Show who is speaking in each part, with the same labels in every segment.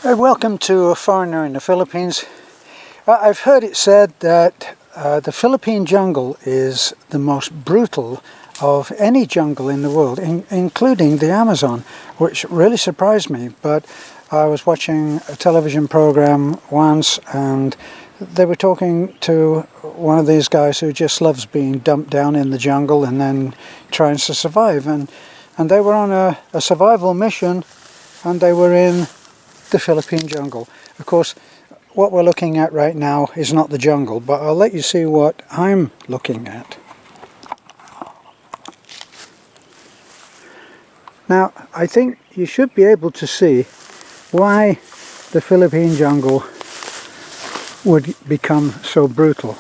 Speaker 1: Welcome to A Foreigner in the Philippines. I've heard it said that the Philippine jungle is the most brutal of any jungle in the world, including the Amazon, which really surprised me. But I was watching a television program once and they were talking to one of these guys who just loves being dumped down in the jungle and then trying to survive. And they were on a survival mission, and they were in the Philippine jungle. Of course, what we're looking at right now is not the jungle, but I'll let you see what I'm looking at. Now, I think you should be able to see why the Philippine jungle would become so brutal.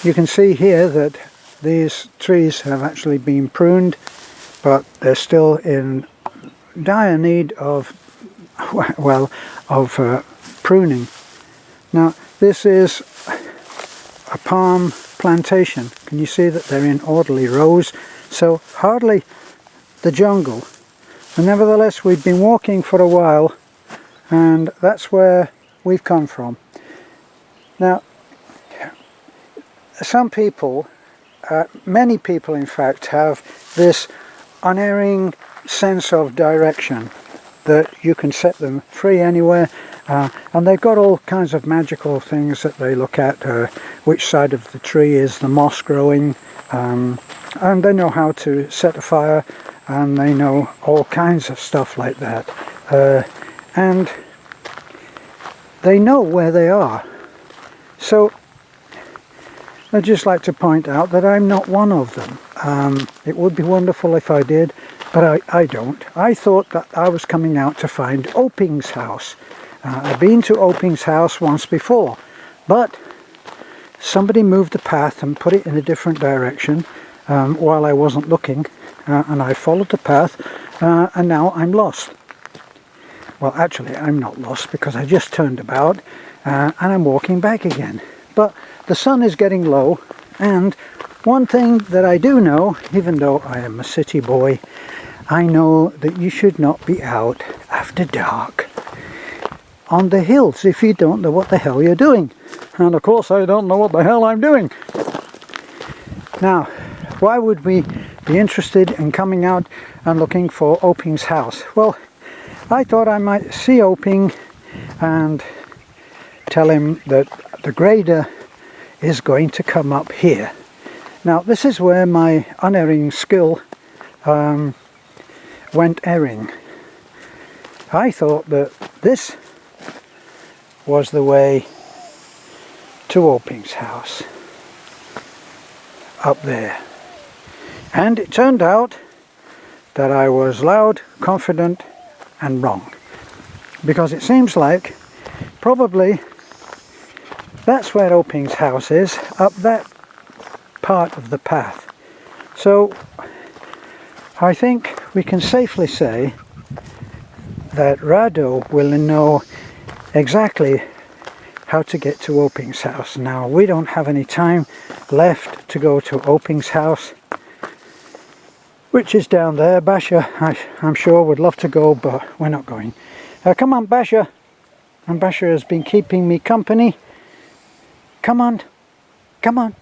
Speaker 1: You can see here that these trees have actually been pruned, but they're still in dire need of pruning. Now, this is a palm plantation. Can you see that they're in orderly rows? So hardly the jungle. And nevertheless, we've been walking for a while, and that's where we've come from. Now, some people, many people in fact, have this unerring sense of direction, that you can set them free anywhere, and they've got all kinds of magical things that they look at, which side of the tree is the moss growing, and they know how to set a fire, and they know all kinds of stuff like that, and they know where they are. So I'd just like to point out that I'm not one of them. It would be wonderful if I did, but I don't. I thought that I was coming out to find Oping's house. I've been to Oping's house once before, but somebody moved the path and put it in a different direction while I wasn't looking, and I followed the path, and now I'm lost. Well, actually, I'm not lost because I just turned about and I'm walking back again. But the sun is getting low, and one thing that I do know, even though I am a city boy, I know that you should not be out after dark on the hills if you don't know what the hell you're doing. And of course I don't know what the hell I'm doing. Now, why would we be interested in coming out and looking for Oping's house? Well, I thought I might see Oping and tell him that the grader is going to come up here. Now, this is where my unerring skill went erring. I thought that this was the way to Oping's house, up there. And it turned out that I was loud, confident, and wrong. Because it seems like probably that's where Oping's house is, up that part of the path. So I think we can safely say that Rado will know exactly how to get to Oping's house. Now, we don't have any time left to go to Oping's house, which is down there. Basha, I'm sure, would love to go, but we're not going. Come on, Basha. And Basha has been keeping me company. Come on. Come on.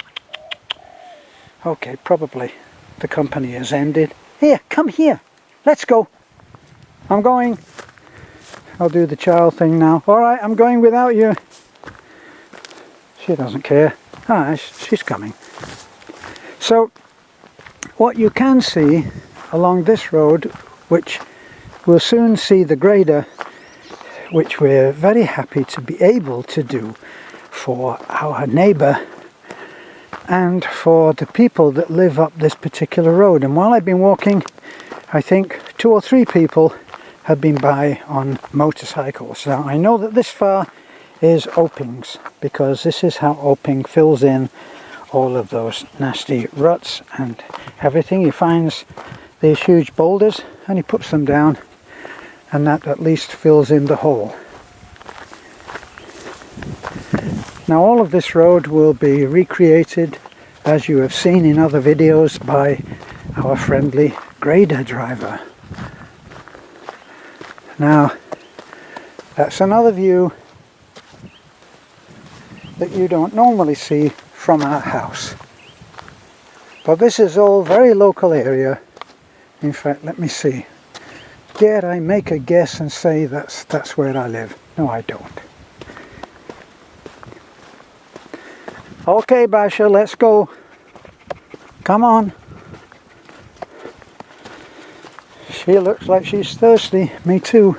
Speaker 1: Okay, probably the company has ended. Here, come here. Let's go. I'm going. I'll do the child thing now. Alright, I'm going without you. She doesn't care. Ah, she's coming. So, what you can see along this road, which we'll soon see the grader, which we're very happy to be able to do for our neighbour and for the people that live up this particular road. And while I've been walking, I think 2 or 3 people have been by on motorcycles. Now, I know that this far is Oping's, because this is how Oping fills in all of those nasty ruts and everything. He finds these huge boulders and he puts them down, and that at least fills in the hole. Now, all of this road will be recreated, as you have seen in other videos, by our friendly grader driver. Now, That's another view that you don't normally see from our house. But this is all very local area. In fact, let me see. Dare I make a guess and say that's where I live? No, I don't. Okay, Basha, let's go. Come on. She looks like she's thirsty. Me too.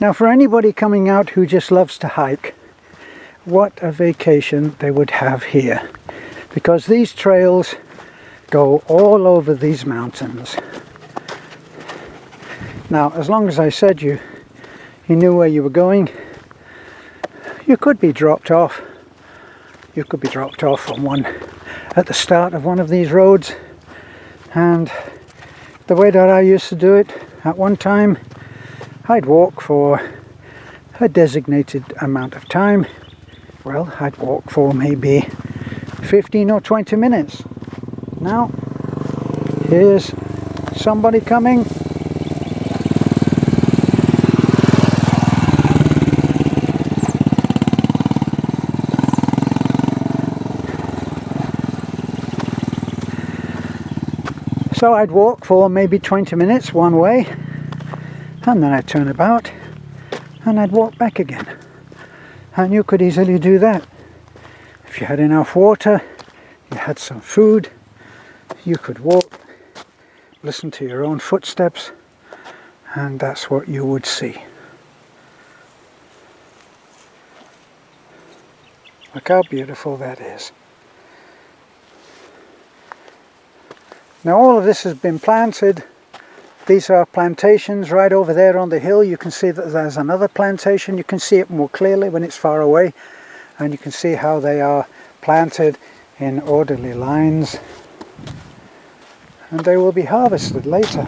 Speaker 1: Now, for anybody coming out who just loves to hike, what a vacation they would have here. Because these trails go all over these mountains. Now, as long as I said you knew where you were going, you could be dropped off. You could be dropped off on one at the start of one of these roads. And the way that I used to do it, at one time, I'd walk for a designated amount of time. Well, I'd walk for maybe 15 or 20 minutes. Now, here's somebody coming. So I'd walk for maybe 20 minutes one way, and then I'd turn about and I'd walk back again. And you could easily do that. If you had enough water, you had some food, you could walk, listen to your own footsteps, and that's what you would see. Look how beautiful that is. Now all of this has been planted. These are plantations right over there on the hill. You can see that there's another plantation. You can see it more clearly when it's far away. And you can see how they are planted in orderly lines. And they will be harvested later.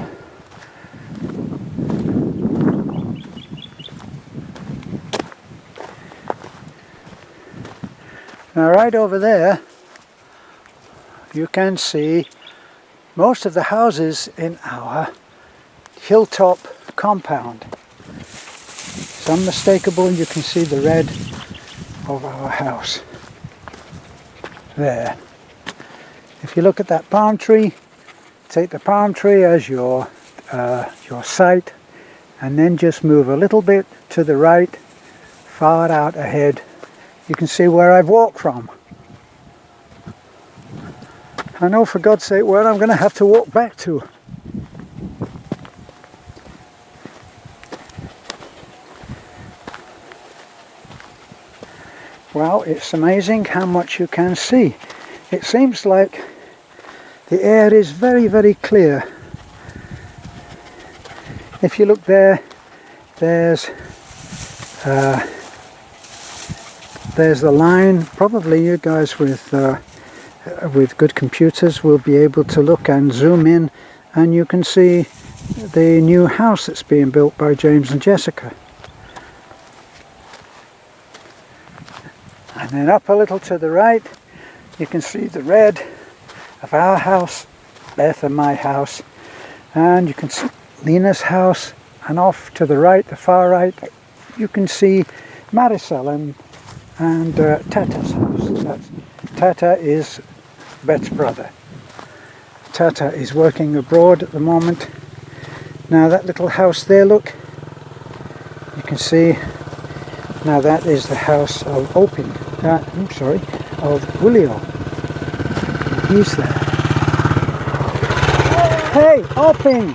Speaker 1: Now right over there, you can see most of the houses in our hilltop compound. It's unmistakable. You can see the red of our house there. If you look at that palm tree, take the palm tree as your site, and then just move a little bit to the right, far out ahead. You can see where I've walked from. I know, for God's sake, where I'm going to have to walk back to. Well, it's amazing how much you can see. It seems like the air is very, very clear. If you look there, there's the line. Probably you guys with good computers will be able to look and zoom in, and you can see the new house that's being built by James and Jessica. And then up a little to the right, you can see the red of our house, Beth and my house, and you can see Lena's house, and off to the right, the far right, you can see Marisol and Tata's house. Tata is Beth's brother. Tata is working abroad at the moment. Now that little house there, look, you can see, now that is the house of Oping. Of Willio. He's there. Hey, Oping!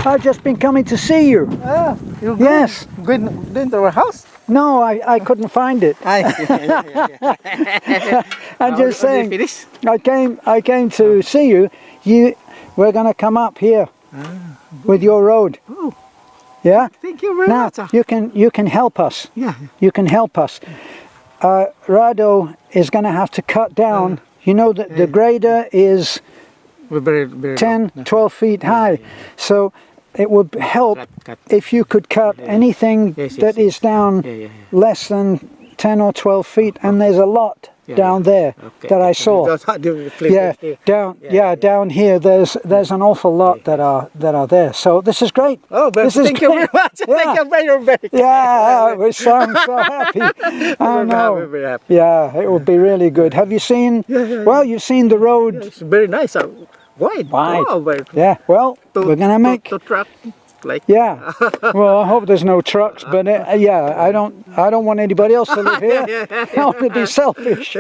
Speaker 1: I've just been coming to see you.
Speaker 2: Ah, you're good.
Speaker 1: Yes.
Speaker 2: Good into our house?
Speaker 1: No, I couldn't find it. I'm just saying. I came to see you. We're going to come up here with your road.
Speaker 2: Oh.
Speaker 1: Yeah.
Speaker 2: Thank you very
Speaker 1: now,
Speaker 2: much.
Speaker 1: you can help us.
Speaker 2: Yeah.
Speaker 1: You can help us. Rado is going to have to cut down. You know that the grader is
Speaker 2: very
Speaker 1: 10, 12 feet high. So it would help if you could cut anything that is down less than 10 or 12 feet. And there's a lot down there
Speaker 2: Okay.
Speaker 1: that I saw. Yeah, down here there's an awful lot that are there. So this is great.
Speaker 2: Oh, but
Speaker 1: this is
Speaker 2: thank you very
Speaker 1: great.
Speaker 2: much. Thank you very much.
Speaker 1: Yeah, I'm so happy. I know.
Speaker 2: Very happy.
Speaker 1: Yeah, it will be really good. Have you seen? Well, you've seen the road.
Speaker 2: It's very nice. Wide.
Speaker 1: Wide.
Speaker 2: Oh, very,
Speaker 1: Yeah. Well, we're gonna make.
Speaker 2: to truck. Like.
Speaker 1: Yeah. Well, I hope there's no trucks, but yeah, I don't want anybody else to live here. I want to be selfish,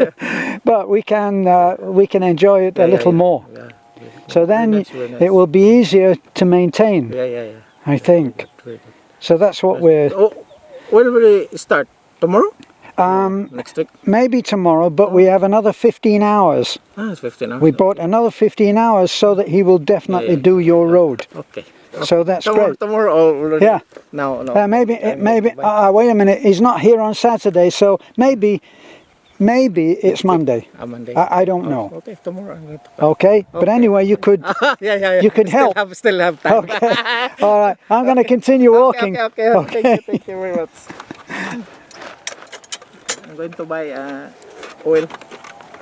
Speaker 1: but we can enjoy it a little more.
Speaker 2: Yeah.
Speaker 1: So then
Speaker 2: Very nice.
Speaker 1: it will be easier to maintain.
Speaker 2: Yeah.
Speaker 1: I think.
Speaker 2: Very good.
Speaker 1: So that's what we're.
Speaker 2: Oh, when will we start? Tomorrow? Next week?
Speaker 1: Maybe tomorrow, but we have another 15 hours.
Speaker 2: Ah, it's 15 hours.
Speaker 1: We bought another 15 hours so that he will definitely do your road.
Speaker 2: Okay.
Speaker 1: So that's great.
Speaker 2: Tomorrow already?
Speaker 1: Yeah.
Speaker 2: No.
Speaker 1: Maybe wait a minute. He's not here on Saturday, so maybe it's Monday.
Speaker 2: Monday.
Speaker 1: I don't know.
Speaker 2: Okay, tomorrow I'm going to
Speaker 1: Okay, but anyway, you could
Speaker 2: yeah.
Speaker 1: you could help.
Speaker 2: Still have time.
Speaker 1: Okay. All right. I'm going to continue walking.
Speaker 2: Okay. Thank you very much. I'm going to buy oil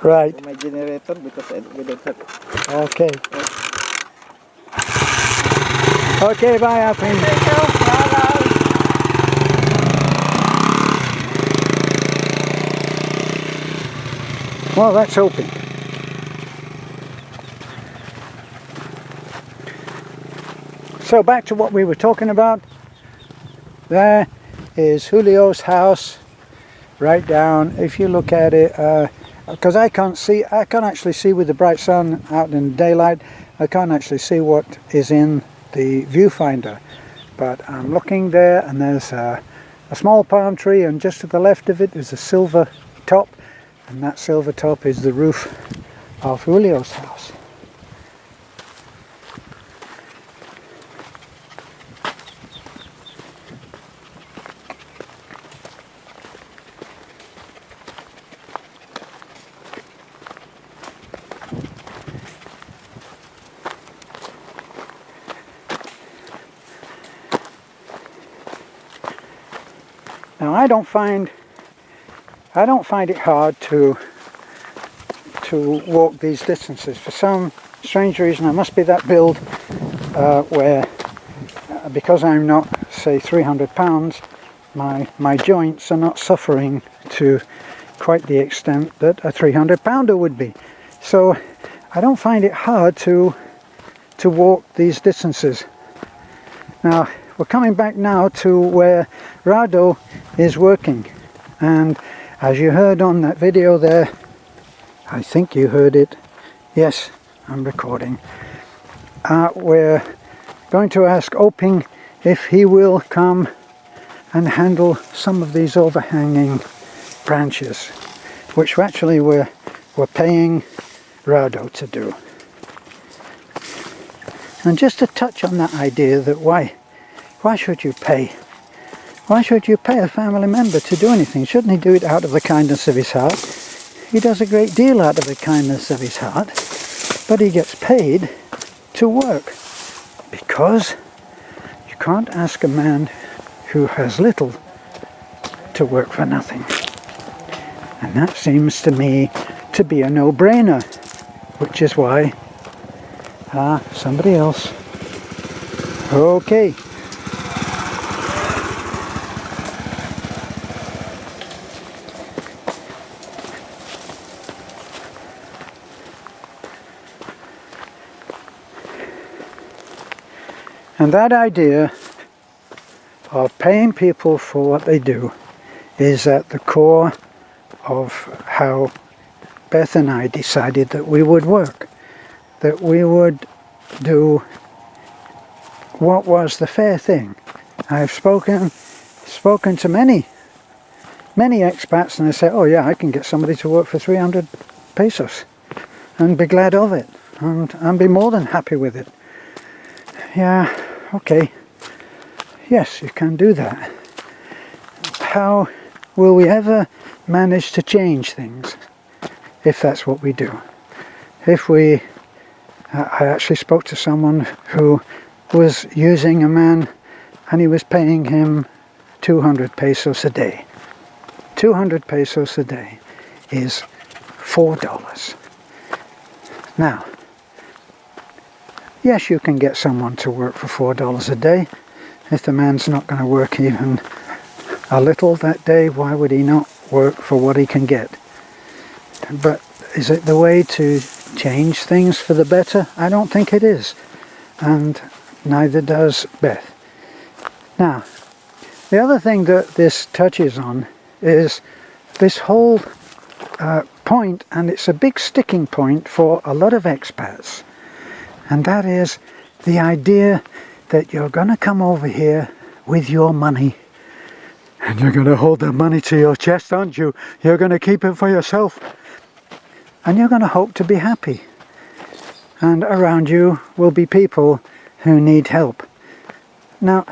Speaker 1: Right.
Speaker 2: for my generator because we don't have.
Speaker 1: Okay. Okay. Bye, Alpine.
Speaker 2: Thank you. Bye.
Speaker 1: Well, that's hoping. So back to what we were talking about. There is Julio's house, right down. If you look at it, because I can't actually see with the bright sun out in daylight. I can't actually see what is in the viewfinder. But I'm looking there, and there's a small palm tree, and just to the left of it is a silver top. And that silver top is the roof of Julio's house. Now I don't find it hard to walk these distances. For some strange reason, I must be that build where, because I'm not, say, 300 pounds, my joints are not suffering to quite the extent that a 300 pounder would be. So I don't find it hard to walk these distances. Now we're coming back now to where Rado is working, and as you heard on that video there, I think you heard it, yes, I'm recording, we're going to ask Oping if he will come and handle some of these overhanging branches, which actually we're paying Rado to do. And just to touch on that idea that why should you pay? Why should you pay a family member to do anything? Shouldn't he do it out of the kindness of his heart? He does a great deal out of the kindness of his heart, but he gets paid to work, because you can't ask a man who has little to work for nothing. And that seems to me to be a no-brainer, which is why somebody else. Okay. And that idea of paying people for what they do is at the core of how Beth and I decided that we would work, that we would do what was the fair thing. I've spoken to many expats, and they say, oh yeah, I can get somebody to work for 300 pesos and be glad of it, and be more than happy with it. Yeah, okay, yes, you can do that. How will we ever manage to change things if that's what we do? If we, I actually spoke to someone who was using a man, and he was paying him 200 pesos a day. 200 pesos a day is $4. Now, yes, you can get someone to work for $4 a day. If the man's not going to work even a little that day, why would he not work for what he can get? But is it the way to change things for the better? I don't think it is. And neither does Beth. Now, the other thing that this touches on is this whole point, and it's a big sticking point for a lot of expats, and that is the idea that you're going to come over here with your money and you're going to hold the money to your chest, aren't you? You're going to keep it for yourself and you're going to hope to be happy, and around you will be people who need help. Now,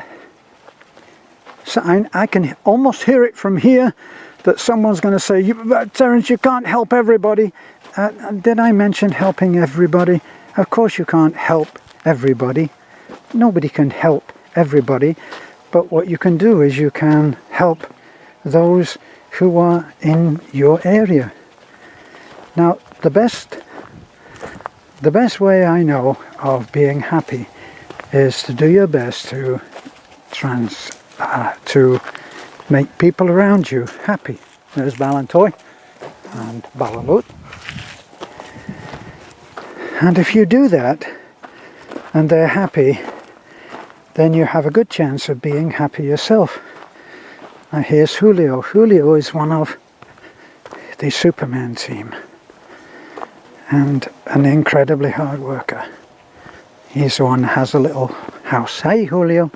Speaker 1: so I can almost hear it from here that someone's going to say, Terence, you can't help everybody. Did I mention helping everybody? Of course you can't help everybody. Nobody can help everybody. But what you can do is you can help those who are in your area. Now, the best way I know of being happy is to do your best to make people around you happy. There's Ballantoy and Ballalut. And if you do that and they're happy, then you have a good chance of being happy yourself. Now here's Julio. Julio is one of the Superman team and an incredibly hard worker. He's the one that has a little house. Hey, Julio.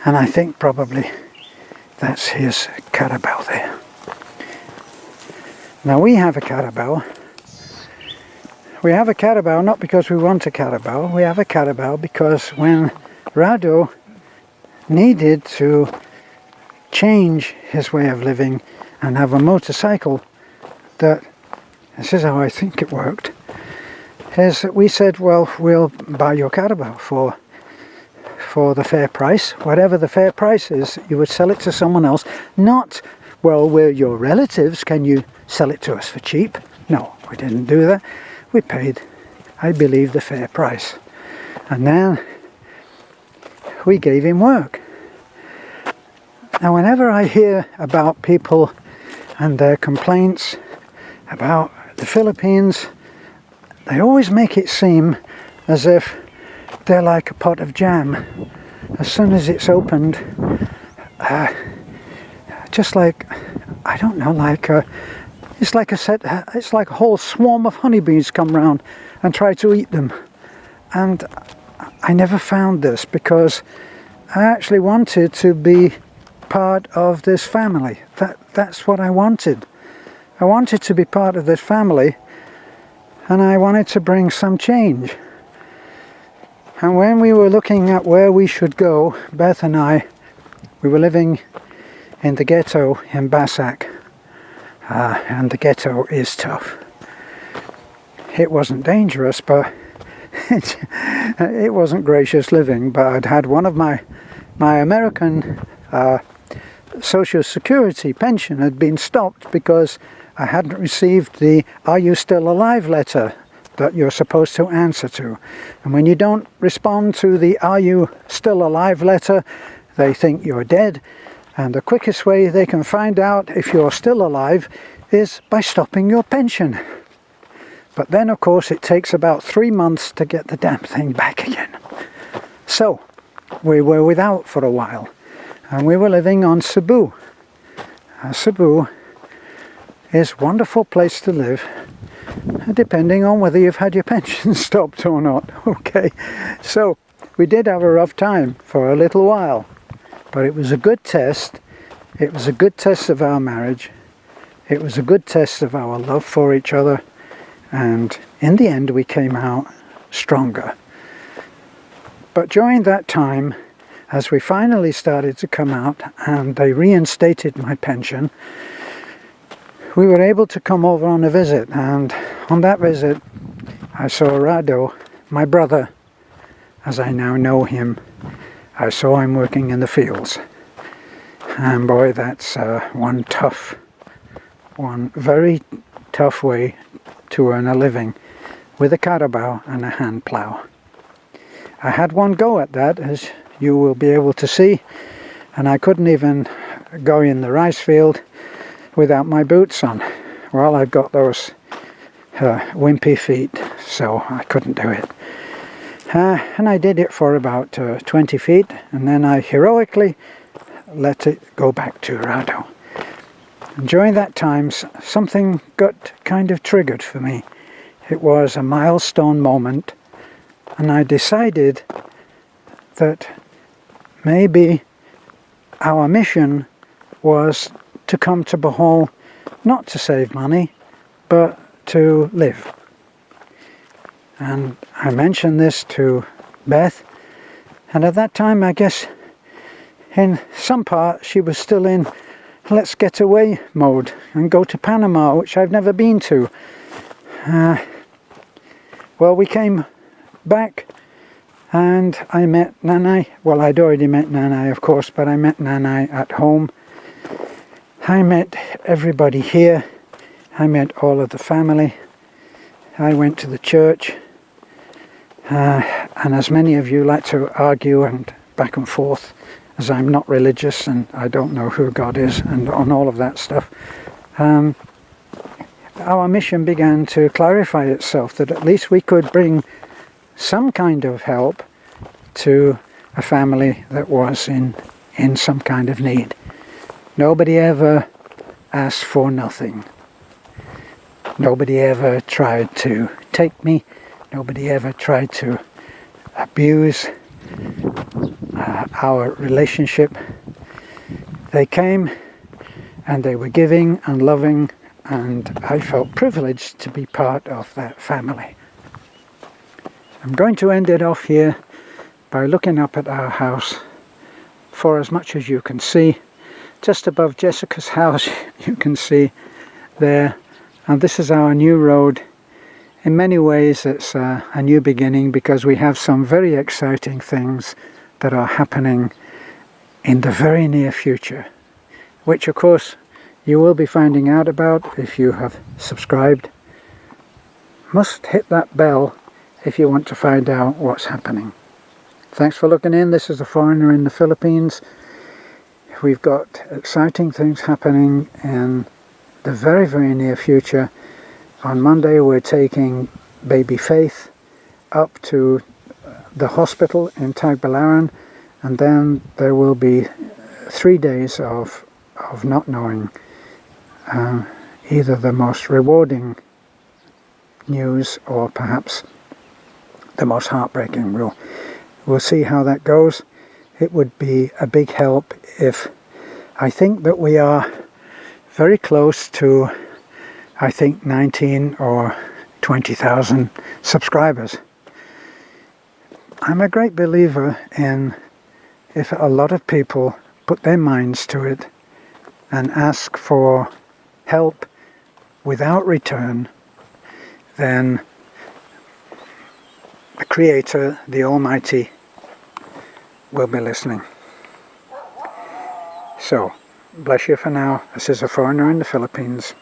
Speaker 1: And I think probably that's his Carabao there. Now we have a Carabao. We have a Carabao not because we want a Carabao. We have a Carabao because when Rado needed to change his way of living and have a motorcycle, that, this is how I think it worked, is that we said, well, we'll buy your Carabao for the fair price. Whatever the fair price is, you would sell it to someone else. Not, well, we're your relatives, can you sell it to us for cheap? No, we didn't do that. We paid, I believe, the fair price. And then we gave him work. Now, whenever I hear about people and their complaints about the Philippines, they always make it seem as if they're like a pot of jam. As soon as it's opened, just like, I don't know, it's like a whole swarm of honeybees come round and try to eat them. And I never found this because I actually wanted to be part of this family. That's what I wanted. I wanted to be part of this family, and I wanted to bring some change. And when we were looking at where we should go, Beth and I, we were living in the ghetto in Basak. And the ghetto is tough. It wasn't dangerous, but it wasn't gracious living. But I'd had one of my American Social Security pension had been stopped because I hadn't received the "Are you still alive?" letter that you're supposed to answer to. And when you don't respond to the "Are you still alive?" letter, they think you're dead. And the quickest way they can find out if you're still alive is by stopping your pension. But then, of course, it takes about 3 months to get the damn thing back again. So, we were without for a while. And we were living on Cebu. Cebu is a wonderful place to live, depending on whether you've had your pension stopped or not. Okay, so we did have a rough time for a little while. But it was a good test. It was a good test of our marriage. It was a good test of our love for each other. And in the end, we came out stronger. But during that time, as we finally started to come out and they reinstated my pension, we were able to come over on a visit. And on that visit, I saw Rado, my brother, as I now know him. I saw him working in the fields, and boy, that's one tough one very tough way to earn a living, with a carabao and a hand plough. I had one go at that, as you will be able to see, and I couldn't even go in the rice field without my boots on. Well, I've got those wimpy feet, so I couldn't do it. And I did it for about 20 feet, and then I heroically let it go back to Rado. And during that time, something got kind of triggered for me. It was a milestone moment, and I decided that maybe our mission was to come to Bohol not to save money, but to live. And I mentioned this to Beth, and at that time, I guess in some part she was still in let's get away mode and go to Panama, which I've never been to. Well, we came back and I met Nanai. Well, I'd already met Nanai, of course, but I met Nanai at home. I met everybody here. I met all of the family. I went to the church. And as many of you like to argue and back and forth, as I'm not religious and I don't know who God is and on all of that stuff, our mission began to clarify itself, that at least we could bring some kind of help to a family that was in some kind of need. Nobody ever asked for nothing. Nobody ever tried to take me. Nobody ever tried to abuse our relationship. They came and they were giving and loving, and I felt privileged to be part of that family. I'm going to end it off here by looking up at our house. For as much as you can see, just above Jessica's house, you can see there, and this is our new road. In many ways it's a new beginning, because we have some very exciting things that are happening in the very near future, which of course you will be finding out about if you have subscribed. Must hit that bell if you want to find out what's happening. Thanks for looking in. This is A Foreigner in the Philippines. We've got exciting things happening in the very, very near future. On Monday we're taking baby Faith up to the hospital in Tagbilaran, and then there will be 3 days of not knowing either the most rewarding news or perhaps the most heartbreaking. We'll see how that goes. It would be a big help if, I think that we are very close to, I think, 19 or 20,000 subscribers. I'm a great believer in, if a lot of people put their minds to it and ask for help without return, then the Creator, the Almighty, will be listening. So, bless you for now. This is A Foreigner in the Philippines.